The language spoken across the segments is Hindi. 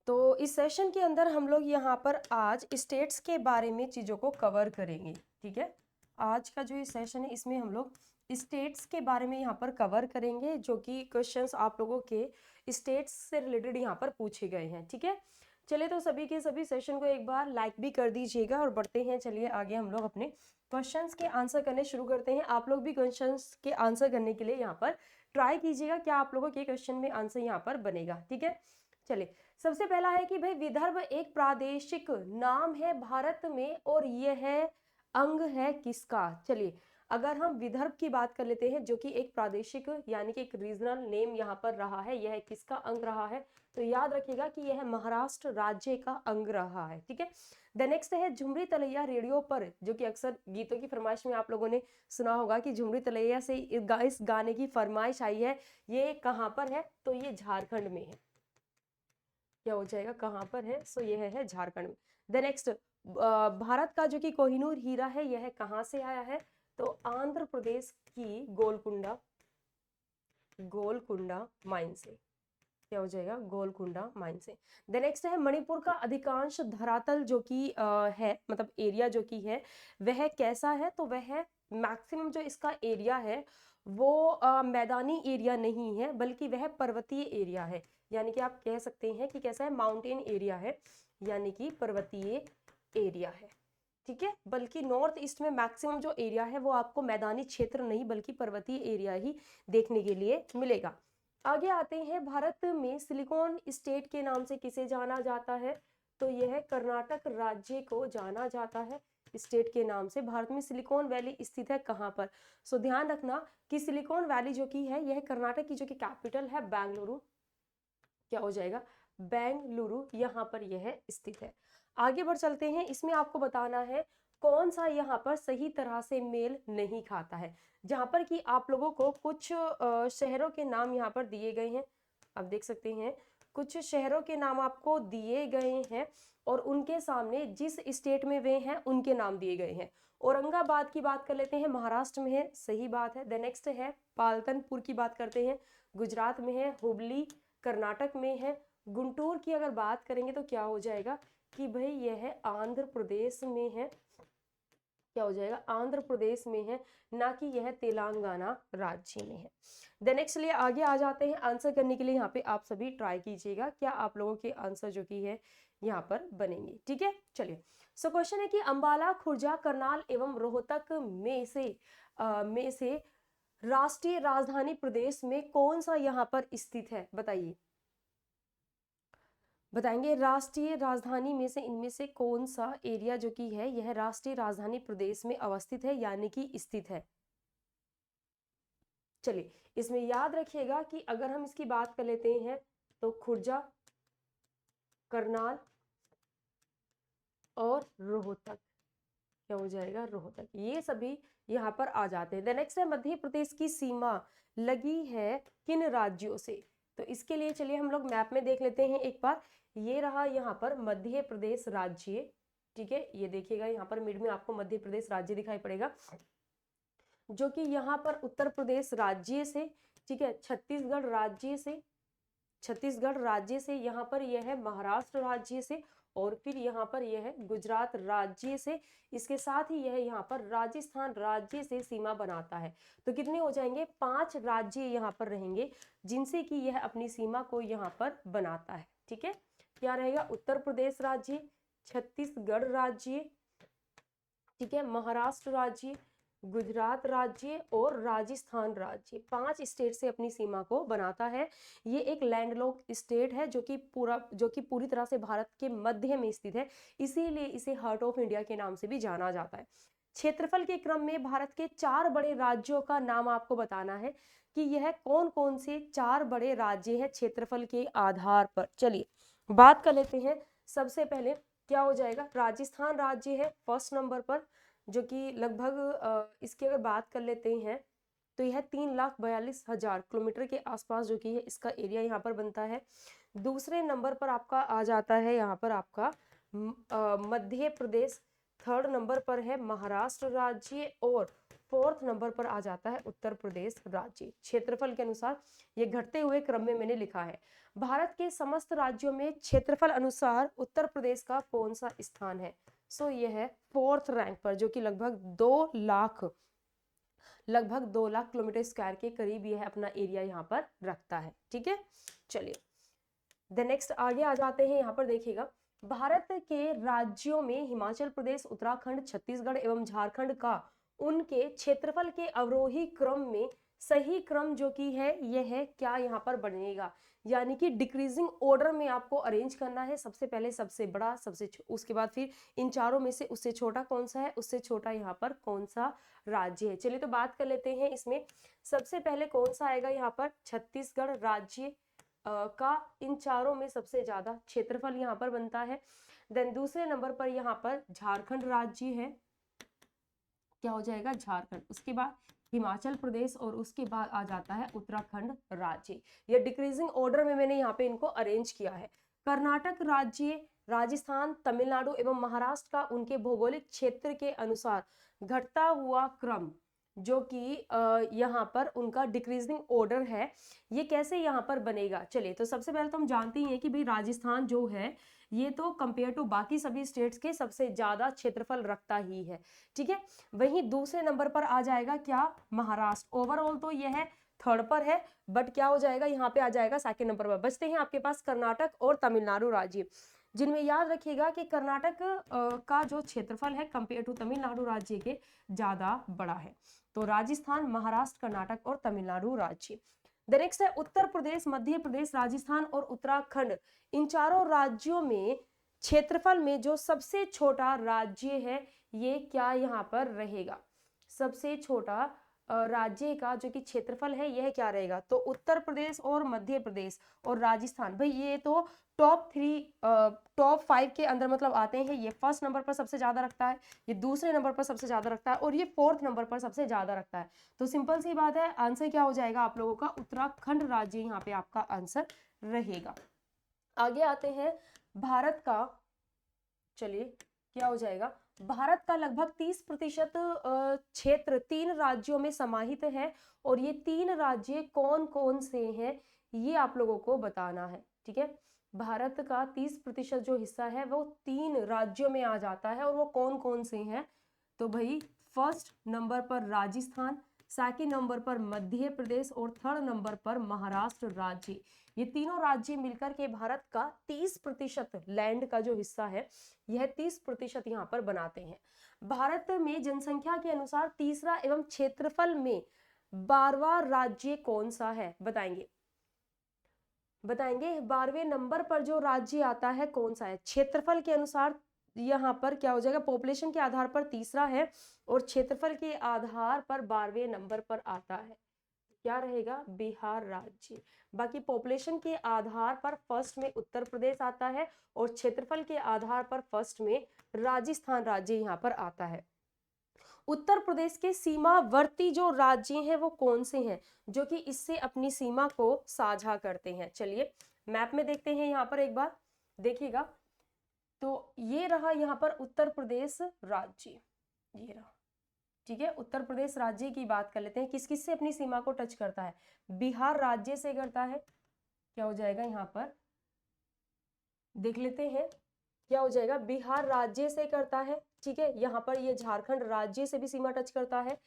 तो इस सेशन के अंदर हम लोग यहाँ पर आज स्टेट्स के बारे में चीज़ों को कवर करेंगे। ठीक है, आज का जो ये सेशन है इसमें हम लोग स्टेट्स के बारे में यहाँ पर कवर करेंगे, जो कि क्वेश्चंस आप लोगों के स्टेट्स से रिलेटेड यहाँ पर पूछे गए हैं। ठीक है, चलिए तो सभी के सभी सेशन को एक बार लाइक भी कर दीजिएगा और बढ़ते हैं। चलिए आगे हम लोग अपने क्वेश्चंस के आंसर करने शुरू करते हैं। आप लोग भी क्वेश्चंस के आंसर करने के लिए यहाँ पर ट्राई कीजिएगा, क्या आप लोगों के क्वेश्चन में आंसर यहाँ पर बनेगा। ठीक है, चलिए सबसे पहला है कि भाई विदर्भ एक प्रादेशिक नाम है भारत में और यह अंग है किसका। चलिए अगर हम विदर्भ की बात कर लेते हैं, जो कि एक प्रादेशिक यानी कि एक रीजनल नेम यहाँ पर रहा है, यह किसका अंग रहा है, तो याद रखिएगा कि यह महाराष्ट्र राज्य का अंग रहा है। ठीक है, द नेक्स्ट है झुमरी तलैया रेडियो पर, जो कि अक्सर गीतों की फरमाइश में आप लोगों ने सुना होगा कि झुमरी तलैया से इस गाने की फरमाइश आई है। ये कहाँ पर है, तो ये झारखंड में है। क्या हो जाएगा, कहाँ पर है, सो यह है झारखंड में। द नेक्स्ट भारत का जो कि कोहिनूर हीरा है, यह कहाँ से आया है, तो आंध्र प्रदेश की गोलकुंडा माइन से। क्या हो जाएगा, गोलकुंडा माइन से। द नेक्स्ट है मणिपुर का अधिकांश धरातल जो कि है, मतलब एरिया जो कि है वह कैसा है, तो वह मैक्सिमम जो इसका एरिया है वो मैदानी एरिया नहीं है, बल्कि वह पर्वतीय एरिया है। यानी कि आप कह सकते हैं कि कैसा है, माउंटेन एरिया है, यानी कि पर्वतीय एरिया है। ठीक है, बल्कि नॉर्थ ईस्ट में मैक्सिमम जो एरिया है वो आपको मैदानी क्षेत्र नहीं बल्कि पर्वतीय एरिया ही देखने के लिए मिलेगा। आगे आते हैं, भारत में सिलिकॉन स्टेट के नाम से किसे जाना जाता है, तो यह कर्नाटक राज्य को जाना जाता है स्टेट के नाम से। भारत में सिलिकॉन वैली स्थित है कहाँ पर, सो ध्यान रखना कि सिलिकॉन वैली जो की है यह कर्नाटक की जो कि कैपिटल है बेंगलुरु। क्या हो जाएगा, बेंगलुरु, यहाँ पर यह स्थित है। आगे बढ़ चलते हैं, इसमें आपको बताना है कौन सा यहाँ पर सही तरह से मेल नहीं खाता है। जहाँ पर कि आप लोगों को कुछ शहरों के नाम यहाँ पर दिए गए हैं, आप देख सकते हैं कुछ शहरों के नाम आपको दिए गए हैं और उनके सामने जिस स्टेट में वे हैं उनके नाम दिए गए हैं। औरंगाबाद की बात कर लेते हैं, महाराष्ट्र में है, सही बात है। द नेक्स्ट है पालतनपुर की बात करते हैं, गुजरात में है। हुबली कर्नाटक में है। गुंटूर की अगर बात करेंगे तो क्या हो जाएगा कि भाई यह आंध्र प्रदेश में है। क्या हो जाएगा, आंध्र प्रदेश में है, ना कि यह तेलंगाना राज्य में है। द नेक्स्ट लिए आगे आ जाते हैं, आंसर करने के लिए यहाँ पे आप सभी ट्राई कीजिएगा, क्या आप लोगों के आंसर जो कि है यहाँ पर बनेंगे। ठीक है, चलिए सो क्वेश्चन है कि अंबाला, खुर्जा, करनाल एवं रोहतक में से राष्ट्रीय राजधानी प्रदेश में कौन सा यहाँ पर स्थित है, बताइए, बताएंगे। राष्ट्रीय राजधानी में से इनमें से कौन सा एरिया जो कि है यह राष्ट्रीय राजधानी प्रदेश में अवस्थित है यानी कि स्थित है। चलिए इसमें याद रखिएगा कि अगर हम इसकी बात कर लेते हैं तो खुर्जा, करनाल और रोहतक, क्या हो जाएगा, रोहतक, ये सभी यहाँ पर आ जाते हैं। द नेक्स्ट है मध्य प्रदेश की सीमा लगी है किन राज्यों से, तो इसके लिए चलिए हम लोग मैप में देख लेते हैं एक बार। ये रहा यहाँ पर मध्य प्रदेश राज्य। ठीक है, ये देखिएगा यहाँ पर मिड में आपको मध्य प्रदेश राज्य दिखाई पड़ेगा, जो कि यहाँ पर उत्तर प्रदेश राज्य से, ठीक है, छत्तीसगढ़ राज्य से, यहाँ पर यह है महाराष्ट्र राज्य से, और फिर यहाँ पर यह है गुजरात राज्य से, इसके साथ ही यह यहाँ पर राजस्थान राज्य से सीमा बनाता है। तो कितने हो जाएंगे, 5 राज्य यहाँ पर रहेंगे जिनसे कि यह अपनी सीमा को यहाँ पर बनाता है। ठीक है, क्या रहेगा, उत्तर प्रदेश राज्य, छत्तीसगढ़ राज्य, ठीक है, महाराष्ट्र राज्य, गुजरात राज्य और राजस्थान राज्य, 5 स्टेट से अपनी सीमा को बनाता है। ये एक लैंडलॉक्ड स्टेट है जो कि पूरी तरह से भारत के मध्य में स्थित है, इसीलिए इसे हार्ट ऑफ इंडिया के नाम से भी जाना जाता है। क्षेत्रफल के क्रम में भारत के 4 बड़े राज्यों का नाम आपको बताना है कि यह कौन कौन से 4 बड़े राज्य हैं क्षेत्रफल के आधार पर। चलिए बात कर लेते हैं, सबसे पहले क्या हो जाएगा, राजस्थान राज्य है फर्स्ट नंबर पर, जो कि लगभग इसकी अगर बात कर लेते हैं तो यह 3,42,000 किलोमीटर के आसपास जो कि है इसका एरिया यहाँ पर बनता है। दूसरे नंबर पर आपका आ जाता है यहाँ पर आपका मध्य प्रदेश, थर्ड नंबर पर है महाराष्ट्र राज्य, और 4th नंबर पर आ जाता है उत्तर प्रदेश राज्य। क्षेत्रफल के अनुसार ये घटते हुए क्रम में मैंने लिखा है। भारत के समस्त राज्यों में क्षेत्रफल अनुसार उत्तर प्रदेश का कौन सा स्थान है? सो ये है 4th रैंक पर, जो कि लगभग 2 लाख किलोमीटर स्क्वायर के करीब यह अपना एरिया यहाँ पर रखता है। ठीक है, चलिए द नेक्स्ट आगे आ जाते हैं। यहाँ पर देखिएगा, भारत के राज्यों में हिमाचल प्रदेश, उत्तराखंड, छत्तीसगढ़ एवं झारखंड का उनके क्षेत्रफल के अवरोही क्रम में सही क्रम जो कि है यह है क्या यहाँ पर बनेगा, यानी कि डिक्रीजिंग ऑर्डर में आपको अरेंज करना है। सबसे पहले सबसे बड़ा, उसके बाद फिर इन चारों में से उससे छोटा कौन सा है, उससे छोटा यहाँ पर कौन सा राज्य है। चलिए तो बात कर लेते हैं इसमें। सबसे पहले कौन सा आएगा यहाँ पर, छत्तीसगढ़ राज्य का इन चारों में सबसे ज्यादा क्षेत्रफल यहाँ पर बनता है। देन दूसरे नंबर पर यहाँ पर झारखंड राज्य है, क्या हो जाएगा, झारखंड। उसके बाद हिमाचल प्रदेश और उसके बाद आ जाता है उत्तराखंड राज्य। ये डिक्रीजिंग ऑर्डर में मैंने यहाँ पे इनको अरेंज किया है। कर्नाटक राज्य, राजस्थान, तमिलनाडु एवं महाराष्ट्र का उनके भौगोलिक क्षेत्र के अनुसार घटता हुआ क्रम जो कि यहाँ पर उनका डिक्रीजिंग ऑर्डर है, ये कैसे यहाँ पर बनेगा। चलिए तो सबसे पहले तो हम जानते ही हैं कि भाई राजस्थान जो है ये तो कंपेयर टू बाकी सभी स्टेट्स के सबसे ज्यादा क्षेत्रफल रखता ही है। ठीक है, वहीं दूसरे नंबर पर आ जाएगा क्या, महाराष्ट्र। ओवरऑल तो यह है 3rd पर है, बट क्या हो जाएगा यहाँ पे आ जाएगा 2nd नंबर पर। बचते हैं आपके पास कर्नाटक और तमिलनाडु राज्य, जिनमें याद रखिएगा कि कर्नाटक का जो क्षेत्रफल है कंपेयर टू तमिलनाडु राज्य के ज्यादा बड़ा है। तो राजस्थान, महाराष्ट्र, कर्नाटक और तमिलनाडु राज्य। द नेक्स्ट है उत्तर प्रदेश, मध्य प्रदेश, राजस्थान और उत्तराखंड। इन चारों राज्यों में क्षेत्रफल में जो सबसे छोटा राज्य है ये क्या यहाँ पर रहेगा, सबसे छोटा राज्य का जो कि क्षेत्रफल है यह क्या रहेगा। तो उत्तर प्रदेश और मध्य प्रदेश और राजस्थान, भाई ये तो टॉप 5 के अंदर मतलब आते हैं। ये 1st नंबर पर सबसे ज्यादा रखता है, ये दूसरे नंबर पर सबसे ज्यादा रखता है और ये 4th नंबर पर सबसे ज्यादा रखता है। तो सिंपल सी बात है, आंसर क्या हो जाएगा आप लोगों का, उत्तराखंड राज्य यहाँ पे आपका आंसर रहेगा। आगे आते हैं भारत का, चलिए क्या हो जाएगा, भारत का लगभग 30% क्षेत्र 3 राज्यों में समाहित है और ये 3 राज्य कौन कौन से हैं ये आप लोगों को बताना है। ठीक है, भारत का 30% जो हिस्सा है वो 3 राज्यों में आ जाता है और वो कौन कौन से हैं। तो भाई 1st नंबर पर राजस्थान, 2nd नंबर पर मध्य प्रदेश और 3rd नंबर पर महाराष्ट्र राज्य। ये तीनों राज्य मिलकर के भारत का 30% लैंड का जो हिस्सा है यह 30% यहाँ पर बनाते हैं। भारत में जनसंख्या के अनुसार तीसरा एवं क्षेत्रफल में 12वां राज्य कौन सा है, बताएंगे 12वें नंबर पर जो राज्य आता है कौन सा है। क्षेत्रफल के अनुसार यहाँ पर क्या हो जाएगा, पॉपुलेशन के आधार पर तीसरा है और क्षेत्रफल के आधार पर 12वें नंबर पर आता है, क्या रहेगा, बिहार राज्य। बाकी पॉपुलेशन के आधार पर 1st में उत्तर प्रदेश आता है और क्षेत्रफल के आधार पर 1st में राजस्थान राज्य यहाँ पर आता है। उत्तर प्रदेश के सीमावर्ती जो राज्य हैं वो कौन से हैं जो कि इससे अपनी सीमा को साझा करते हैं। चलिए मैप में देखते हैं, यहाँ पर एक बार देखिएगा। तो ये रहा यहाँ पर उत्तर प्रदेश राज्य, ये रहा। ठीक है, उत्तर प्रदेश राज्य की बात कर लेते हैं, किस किस से अपनी सीमा को टच करता है, बिहार राज्य से करता है, क्या हो जाएगा यहाँ पर देख लेते हैं, क्या हो जाएगा, बिहार राज्य से करता है। ठीक है, यहाँ पर ये झारखंड राज्य से भी सीमा टच करता है,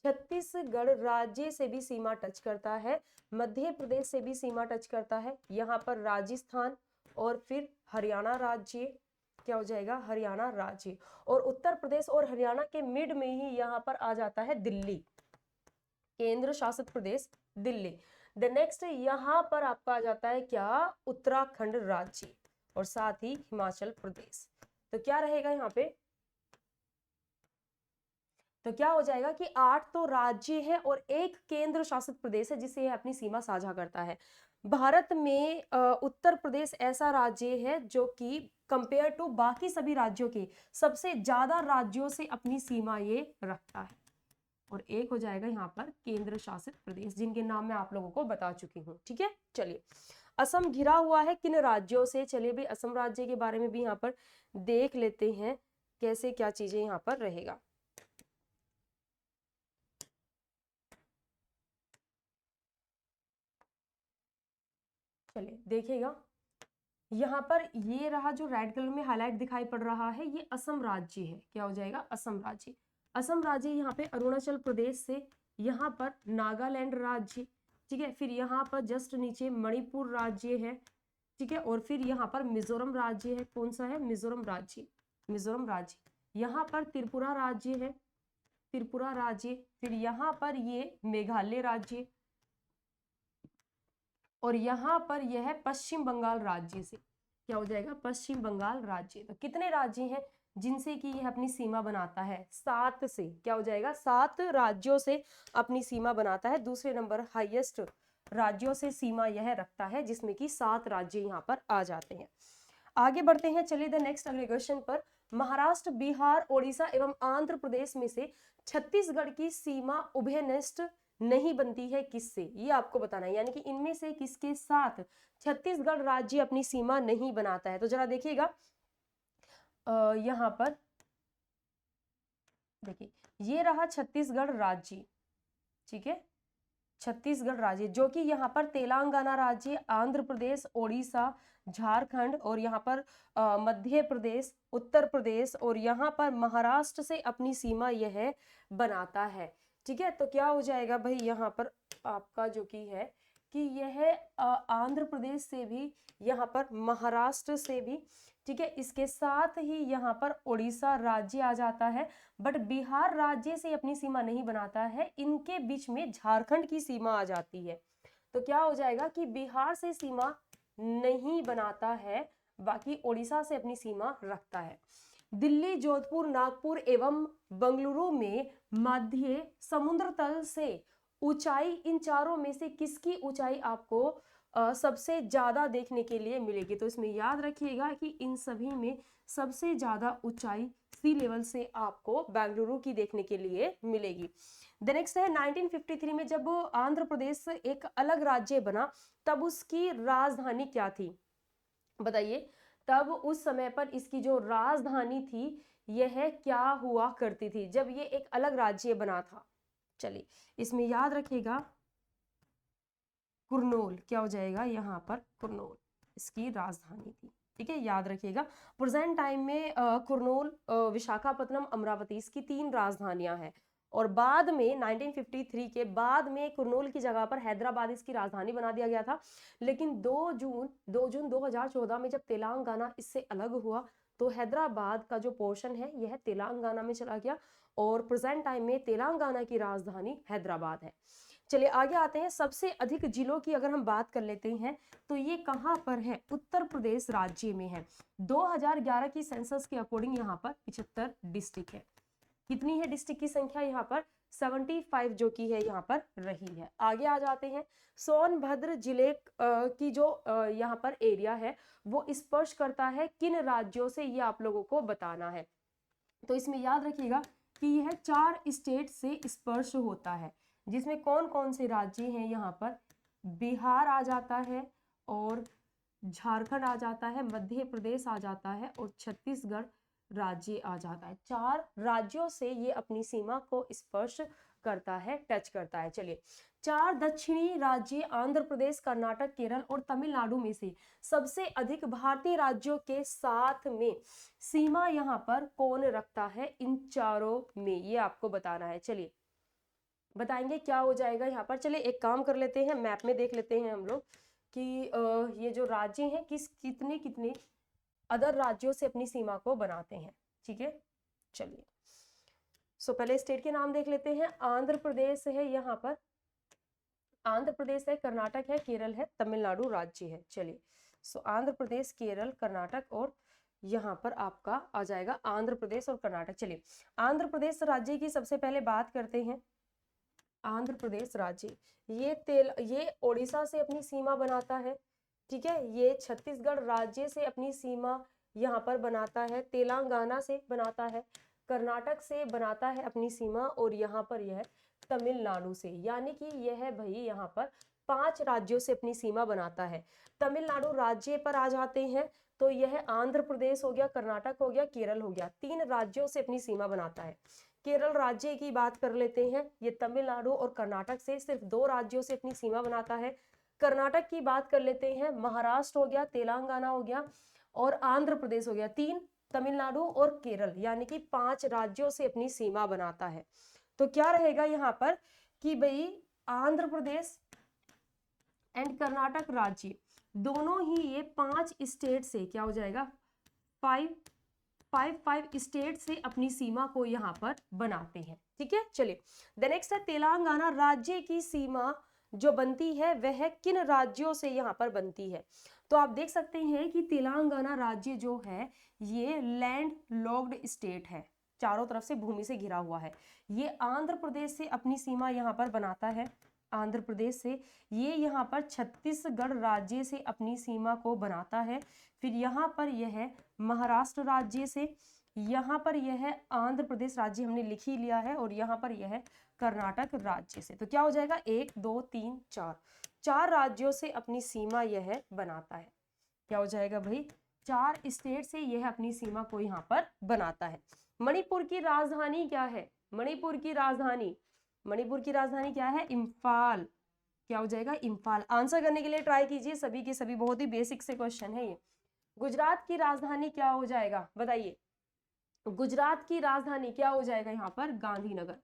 छत्तीसगढ़ राज्य से भी सीमा टच करता है, मध्य प्रदेश से भी सीमा टच करता है, यहाँ पर राजस्थान और फिर हरियाणा राज्य, क्या हो जाएगा, हरियाणा राज्य। और उत्तर प्रदेश और हरियाणा के मिड में ही यहाँ पर आ जाता है दिल्ली, केंद्र शासित प्रदेश दिल्ली। द नेक्स्ट यहाँ पर आपका आ जाता है क्या, उत्तराखंड राज्य और साथ ही हिमाचल प्रदेश। तो क्या रहेगा यहाँ पे, तो क्या हो जाएगा कि 8 तो राज्य है और 1 केंद्र शासित प्रदेश है जिसे यह अपनी सीमा साझा करता है। भारत में उत्तर प्रदेश ऐसा राज्य है जो कि कंपेयर टू बाकी सभी राज्यों के सबसे ज्यादा राज्यों से अपनी सीमा ये रखता है। और 1 हो जाएगा यहाँ पर केंद्र शासित प्रदेश, जिनके नाम मैं आप लोगों को बता चुकी हूँ। ठीक है, चलिए असम घिरा हुआ है किन राज्यों से, चलिए भी असम राज्य के बारे में भी यहाँ पर देख लेते हैं कैसे क्या चीजें यहाँ पर रहेगा। चलिए देखिएगा, यहाँ पर ये रहा जो रेड कलर में हाईलाइट दिखाई पड़ रहा है, ये असम राज्य है। क्या हो जाएगा? असम राज्य। असम राज्य यहाँ पे अरुणाचल प्रदेश से, यहाँ पर नागालैंड राज्य, ठीक है, फिर यहाँ पर जस्ट नीचे मणिपुर राज्य है, ठीक है, और फिर यहाँ पर मिजोरम राज्य है। कौन सा है? मिजोरम राज्य, मिजोरम राज्य। यहाँ पर त्रिपुरा राज्य है, त्रिपुरा राज्य, फिर यहाँ पर ये मेघालय राज्य, और यहाँ पर यह है पश्चिम बंगाल राज्य से। क्या हो जाएगा? पश्चिम बंगाल राज्य। तो कितने राज्य हैं जिनसे कि यह अपनी सीमा बनाता है? 7 से। क्या हो जाएगा? 7 राज्यों से अपनी सीमा बनाता है। दूसरे नंबर हाईएस्ट राज्यों से सीमा यह रखता है, जिसमें कि 7 राज्य यहाँ पर आ जाते हैं। आगे बढ़ते हैं, चलिए द नेक्स्ट अगले क्वेश्चन पर। महाराष्ट्र, बिहार, ओडिशा एवं आंध्र प्रदेश में से छत्तीसगढ़ की सीमा उभयनिष्ठ नहीं बनती है किससे? ये आपको बताना है, यानी कि इनमें से किसके साथ छत्तीसगढ़ राज्य अपनी सीमा नहीं बनाता है? तो जरा देखिएगा, यहाँ पर देखिए, ये रहा छत्तीसगढ़ राज्य, ठीक है, छत्तीसगढ़ राज्य, जो कि यहाँ पर तेलंगाना राज्य, आंध्र प्रदेश, ओडिशा, झारखंड और यहाँ पर मध्य प्रदेश, उत्तर प्रदेश और यहाँ पर महाराष्ट्र से अपनी सीमा यह बनाता है, ठीक है। तो क्या हो जाएगा भाई यहाँ पर आपका जो कि है कि यह आंध्र प्रदेश से भी, यहाँ पर महाराष्ट्र से भी, ठीक है, इसके साथ ही यहाँ पर उड़ीसा राज्य आ जाता है, बट बिहार राज्य से अपनी सीमा नहीं बनाता है। इनके बीच में झारखंड की सीमा आ जाती है। तो क्या हो जाएगा कि बिहार से सीमा नहीं बनाता है, बाकी उड़ीसा से अपनी सीमा रखता है। दिल्ली, जोधपुर, नागपुर एवं बंगलुरु में मध्य समुद्र तल से ऊंचाई, इन चारों में से किसकी ऊंचाई आपको सबसे ज्यादा देखने के लिए मिलेगी? तो इसमें याद रखिएगा कि इन सभी में सबसे ज्यादा ऊंचाई सी लेवल से आपको बेंगलुरु की देखने के लिए मिलेगी। द नेक्स्ट है 1953 में जब आंध्र प्रदेश एक अलग राज्य बना, तब उसकी राजधानी क्या थी? बताइए, तब उस समय पर इसकी जो राजधानी थी यह क्या हुआ करती थी जब ये एक अलग राज्य बना था? चलिए इसमें याद रखिएगा, कुरनूल। क्या हो जाएगा यहाँ पर? कुरनूल इसकी राजधानी थी, ठीक है, याद रखिएगा। प्रेजेंट टाइम में कुरनूल, विशाखापत्तनम, अमरावती, इसकी 3 राजधानियां हैं। और बाद में 1953 के बाद में कुरनूल की जगह पर हैदराबाद इसकी राजधानी बना दिया गया था। लेकिन 2 जून 2014 में जब तेलंगाना इससे अलग हुआ, तो हैदराबाद का जो पोर्शन है यह तेलंगाना में चला गया, और प्रेजेंट टाइम में तेलंगाना की राजधानी हैदराबाद है। चलिए आगे आते हैं। सबसे अधिक जिलों की अगर हम बात कर लेते हैं तो ये कहां पर है? उत्तर प्रदेश राज्य में है। 2011 की सेंसस के अकॉर्डिंग यहाँ पर 75 डिस्ट्रिक्ट है। कितनी है डिस्ट्रिक्ट की संख्या? यहाँ पर 75 जो की है यहाँ पर रही है। आगे आ जाते हैं। सोनभद्र जिले की जो यहाँ पर एरिया है वो स्पर्श करता है किन राज्यों से, ये आप लोगों को बताना है। तो इसमें याद रखिएगा कि यह 4 स्टेट से स्पर्श होता है, जिसमें कौन कौन से राज्य हैं? यहाँ पर बिहार आ जाता है, और झारखंड आ जाता है, मध्य प्रदेश आ जाता है, और छत्तीसगढ़ राज्य आ जाता है। 4 राज्यों से ये अपनी सीमा को स्पर्श करता है, टच करता है। चलिए, 4 दक्षिणी राज्य आंध्र प्रदेश, कर्नाटक, केरल और तमिलनाडु में से सबसे अधिक भारतीय राज्यों के साथ में सीमा यहाँ पर कौन रखता है? इन चारों में, ये आपको बताना है। चलिए बताएंगे क्या हो जाएगा यहाँ पर। चलिए एक काम कर लेते हैं, मैप में देख लेते हैं हम लोग कि ये जो राज्य हैं कितने कितने अदर राज्यों से अपनी सीमा को बनाते हैं, ठीक है। चलिए सो पहले स्टेट के नाम देख लेते हैं। आंध्र प्रदेश है, यहाँ पर आंध्र प्रदेश है, कर्नाटक है, केरल है, तमिलनाडु राज्य है। चलिए सो आंध्र प्रदेश, केरल, कर्नाटक और यहाँ पर आपका आ जाएगा आंध्र प्रदेश और कर्नाटक। चलिए आंध्र प्रदेश राज्य की सबसे पहले बात करते हैं। आंध्र प्रदेश राज्य ये ओडिशा से अपनी सीमा बनाता है, ठीक है। ये छत्तीसगढ़ राज्य से अपनी सीमा यहाँ पर बनाता है, तेलंगाना से बनाता है, कर्नाटक से बनाता है अपनी सीमा, और यहाँ पर यह तमिलनाडु से, यानी कि यह भाई यहाँ पर 5 राज्यों से अपनी सीमा बनाता है। तमिलनाडु राज्य पर आ जाते हैं तो यह आंध्र प्रदेश हो गया, कर्नाटक हो गया, केरल हो गया, 3 राज्यों से अपनी सीमा बनाता है। केरल राज्य की बात कर लेते हैं, ये तमिलनाडु और कर्नाटक से सिर्फ 2 राज्यों से अपनी सीमा बनाता है। कर्नाटक की बात कर लेते हैं, महाराष्ट्र हो गया, तेलंगाना हो गया और आंध्र प्रदेश हो गया, 3, तमिलनाडु और केरल, यानी कि 5 राज्यों से अपनी सीमा बनाता है। तो क्या रहेगा यहाँ पर कि भाई आंध्र प्रदेश एंड कर्नाटक राज्य दोनों ही ये 5 स्टेट से क्या हो जाएगा, 5 स्टेट से अपनी सीमा को यहाँ पर बनाते हैं। ठीक है, चलिए द नेक्स्ट है तेलंगाना राज्य की सीमा जो बनती है वह किन राज्यों से यहाँ पर बनती है। तो आप देख सकते हैं कि तेलंगाना राज्य जो है ये लैंड लॉक्ड स्टेट है, चारों तरफ से भूमि से घिरा हुआ है। ये आंध्र प्रदेश से अपनी सीमा यहाँ पर बनाता है, आंध्र प्रदेश से। ये यहाँ पर छत्तीसगढ़ राज्य से अपनी सीमा को बनाता है। फिर यहाँ पर यह महाराष्ट्र राज्य से, यहाँ पर यह आंध्र प्रदेश राज्य हमने लिख ही लिया है और यहाँ पर यह कर्नाटक राज्य से। तो क्या हो जाएगा 1 2 3 4, 4 राज्यों से अपनी सीमा यह बनाता है। क्या हो जाएगा भाई, 4 स्टेट से यह अपनी सीमा को यहाँ पर बनाता है। मणिपुर की राजधानी क्या है, मणिपुर की राजधानी क्या है, इम्फाल। क्या हो जाएगा, इम्फाल। आंसर करने के लिए ट्राई कीजिए, सभी के सभी बहुत ही बेसिक से क्वेश्चन है ये। गुजरात की राजधानी क्या हो जाएगा, बताइए, गुजरात की राजधानी क्या हो जाएगा यहाँ पर, गांधीनगर।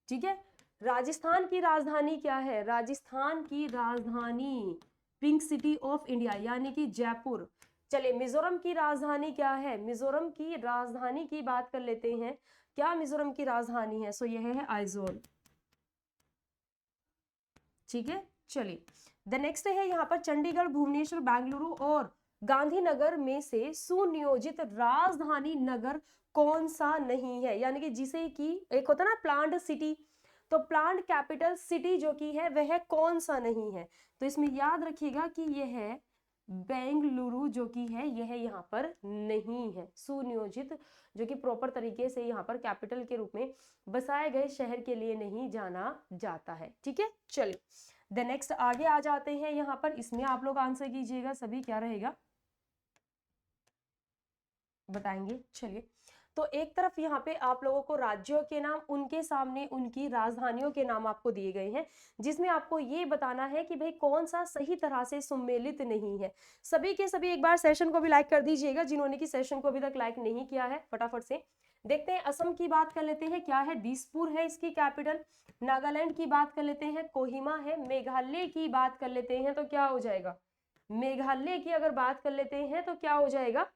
ठीक है, राजस्थान की राजधानी क्या है, राजस्थान की राजधानी पिंक सिटी ऑफ इंडिया यानी कि जयपुर। चलिए मिजोरम की राजधानी क्या है, मिजोरम की राजधानी की बात कर लेते हैं, क्या मिजोरम की राजधानी है, सो यह है आइजोल। ठीक है, चलिए द नेक्स्ट है यहाँ पर चंडीगढ़, भुवनेश्वर, बेंगलुरु और गांधीनगर में से सुनियोजित राजधानी नगर कौन सा नहीं है, यानी कि जिसे कि एक होता है ना प्लांट सिटी, तो प्लांट कैपिटल सिटी जो कि है वह कौन सा नहीं है। तो इसमें याद रखिएगा कि यह बेंगलुरु जो कि है यह यहाँ पर नहीं है, सुनियोजित जो कि प्रॉपर तरीके से यहाँ पर कैपिटल के रूप में बसाए गए शहर के लिए नहीं जाना जाता है। ठीक है, चलिए द नेक्स्ट आगे आ जाते हैं यहाँ पर, इसमें आप लोग आंसर कीजिएगा सभी, क्या रहेगा बताएंगे। चलिए तो एक तरफ यहाँ पे आप लोगों को राज्यों के नाम, उनके सामने उनकी राजधानियों के नाम आपको दिए गए हैं, जिसमें आपको ये बताना है कि भाई कौन सा सही तरह से सम्मिलित नहीं है। सभी के सभी एक बार सेशन को भी लाइक कर दीजिएगा, जिन्होंने की सेशन को अभी तक लाइक नहीं किया है फटाफट से। देखते हैं असम की बात कर लेते हैं, क्या है, दिसपुर है इसकी कैपिटल। नागालैंड की बात कर लेते हैं, कोहिमा है। मेघालय की बात कर लेते हैं तो क्या हो जाएगा, मेघालय की अगर बात कर लेते हैं तो क्या हो जाएगा,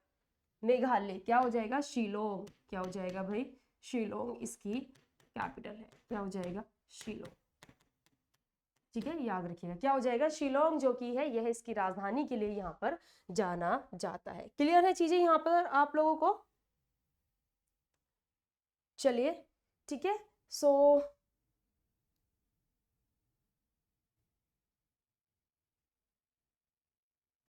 मेघालय क्या हो जाएगा, शिलोंग। क्या हो जाएगा भाई, शिलोंग इसकी कैपिटल है, क्या हो जाएगा, शिलोंग। ठीक है, याद रखिएगा क्या हो जाएगा, शिलोंग जो कि है यह इसकी राजधानी के लिए यहाँ पर जाना जाता है। क्लियर है चीजें यहाँ पर आप लोगों को। चलिए ठीक है, सो